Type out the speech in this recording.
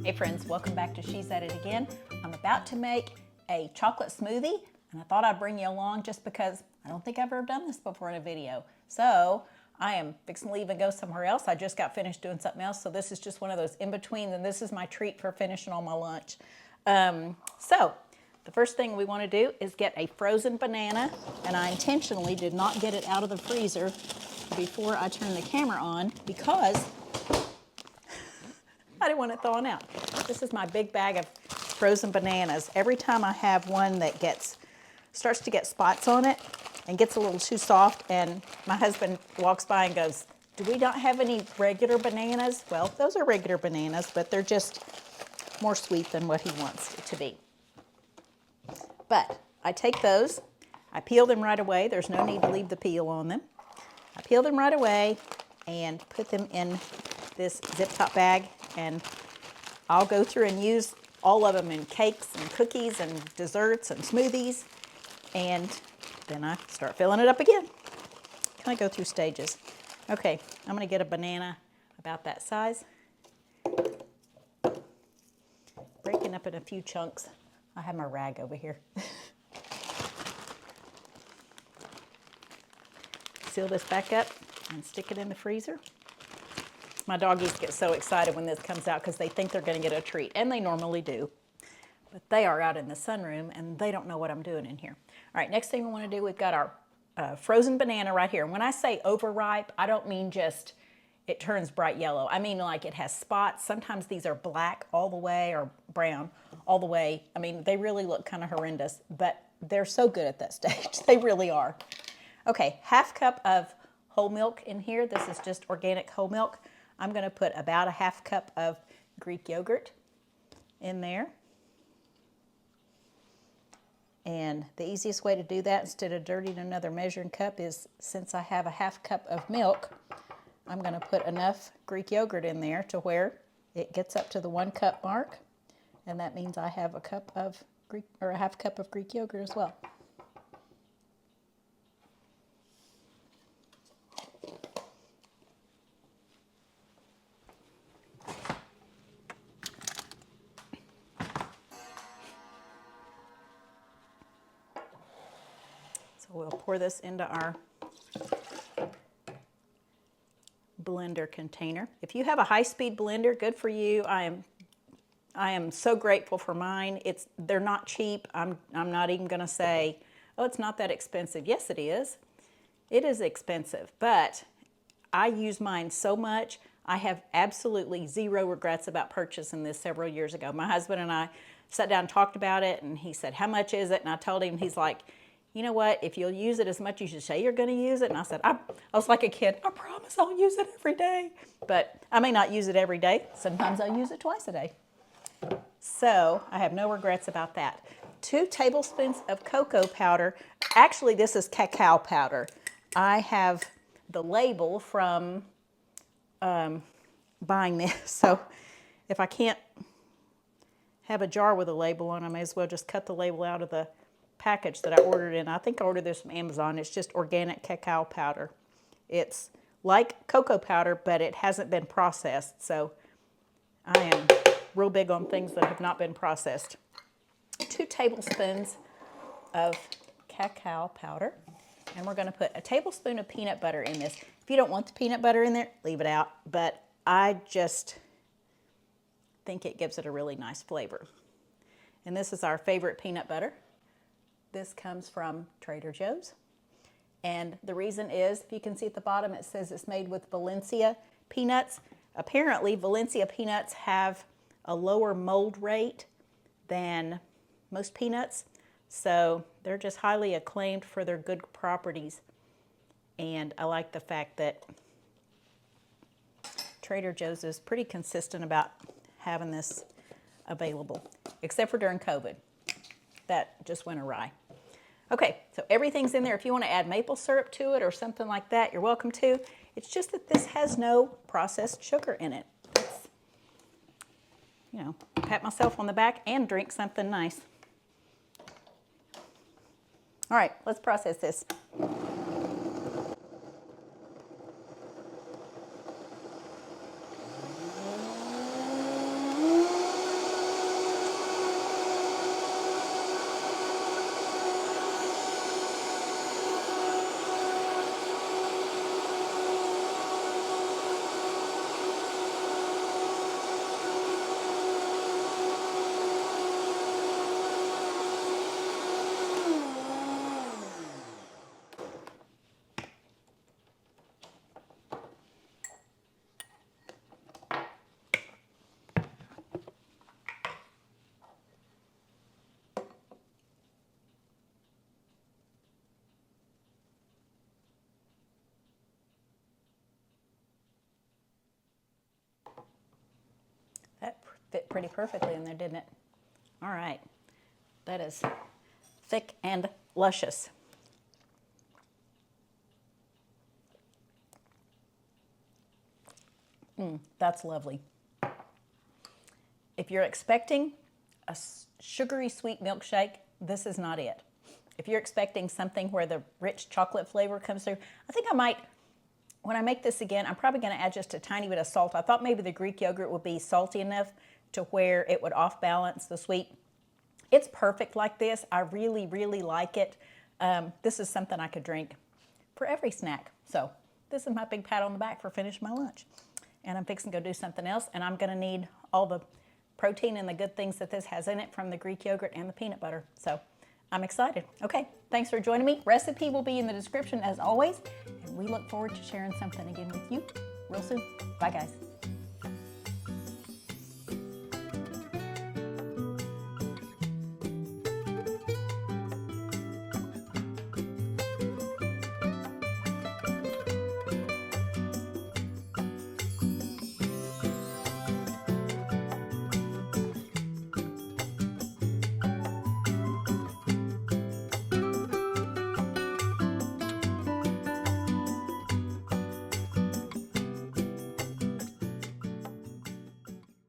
Hey friends, welcome back to She's At It Again. I'm about to make a chocolate smoothie and I thought I'd bring you along just because I don't think I've ever done this before in a video. So I am fixing to leave and go somewhere else. I just got finished doing something else, so this is just one of those in-betweens, and this is my treat for finishing all my lunch. So the first thing we want to do is get a frozen banana, and I intentionally did not get it out of the freezer before I turned the camera on because I didn't want it thawing out. This is my big bag of frozen bananas. Every time I have one that starts to get spots on it and gets a little too soft, and my husband walks by and goes, "Do we not have any regular bananas?" Well, those are regular bananas, but they're just more sweet than what he wants it to be. But I take those, I peel them right away. There's no need to leave the peel on them. I peel them right away and put them in this zip top bag, and I'll go through and use all of them in cakes and cookies and desserts and smoothies, and then I start filling it up again. Kind of go through stages. Okay, I'm going to get a banana about that size, breaking up in a few chunks. I have my rag over here. Seal this back up and stick it in the freezer. My doggies get so excited when this comes out because they think they're going to get a treat, and they normally do. But they are out in the sunroom and they don't know what I'm doing in here. All right, next thing we want to do, we've got our frozen banana right here. And when I say overripe, I don't mean just it turns bright yellow. I mean like it has spots. Sometimes these are black all the way or brown all the way. I mean, they really look kind of horrendous, but they're so good at that stage. They really are. Okay, half cup of whole milk in here. This is just organic whole milk. I'm going to put about a half cup of Greek yogurt in there. And the easiest way to do that instead of dirtying another measuring cup is, since I have a half cup of milk, I'm going to put enough Greek yogurt in there to where it gets up to the 1 cup mark. And that means I have a half cup of Greek yogurt as well. So we'll pour this into our blender container. If you have a high-speed blender, good for you. I am so grateful for mine. They're not cheap. I'm not even going to say, oh, it's not that expensive. Yes, it is. It is expensive, but I use mine so much. I have absolutely zero regrets about purchasing this several years ago. My husband and I sat down and talked about it, and he said, "How much is it?" And I told him, he's like, "You know what, if you'll use it as much as you say you're going to use it." And I said, I was like a kid, "I promise I'll use it every day." But I may not use it every day. Sometimes I'll use it twice a day. So I have no regrets about that. 2 tablespoons of cocoa powder. Actually, this is cacao powder. I have the label from buying this. So if I can't have a jar with a label on, I may as well just cut the label out of the package that I ordered in. I think I ordered this from Amazon. It's just organic cacao powder. It's like cocoa powder, but it hasn't been processed. So I am real big on things that have not been processed. 2 tablespoons of cacao powder. And we're going to put a tablespoon of peanut butter in this. If you don't want the peanut butter in there, leave it out. But I just think it gives it a really nice flavor. And this is our favorite peanut butter. This comes from Trader Joe's. And the reason is, if you can see at the bottom, it says it's made with Valencia peanuts. Apparently, Valencia peanuts have a lower mold rate than most peanuts. So they're just highly acclaimed for their good properties. And I like the fact that Trader Joe's is pretty consistent about having this available, except for during COVID. That just went awry. Okay, so everything's in there. If you want to add maple syrup to it or something like that, you're welcome to. It's just that this has no processed sugar in it. It's, you know, pat myself on the back and drink something nice. All right, let's process this. fit pretty perfectly in there, didn't it? All right. That is thick and luscious. That's lovely. If you're expecting a sugary sweet milkshake, this is not it. If you're expecting something where the rich chocolate flavor comes through, I think I might, when I make this again, I'm probably going to add just a tiny bit of salt. I thought maybe the Greek yogurt would be salty enough to where it would off balance the sweet. It's perfect like this. I really, really like it. This is something I could drink for every snack. So this is my big pat on the back for finishing my lunch. And I'm fixing to go do something else, and I'm going to need all the protein and the good things that this has in it from the Greek yogurt and the peanut butter. So I'm excited. Okay, thanks for joining me. Recipe will be in the description as always, and we look forward to sharing something again with you real soon. Bye, guys.